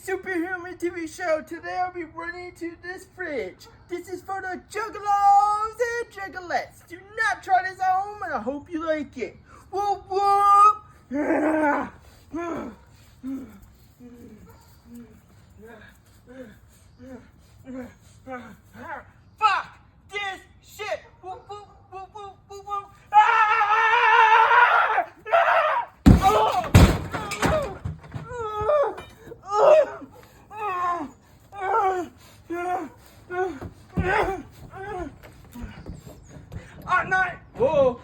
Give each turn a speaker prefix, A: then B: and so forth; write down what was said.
A: Superhuman TV show. Today I'll be running to this fridge. This is for the juggalos and juggalettes. Do not try this at home and I hope you like it. Whoop whoop! Fuck this shit! Whoop whoop whoop whoop whoop whoop! Whoa!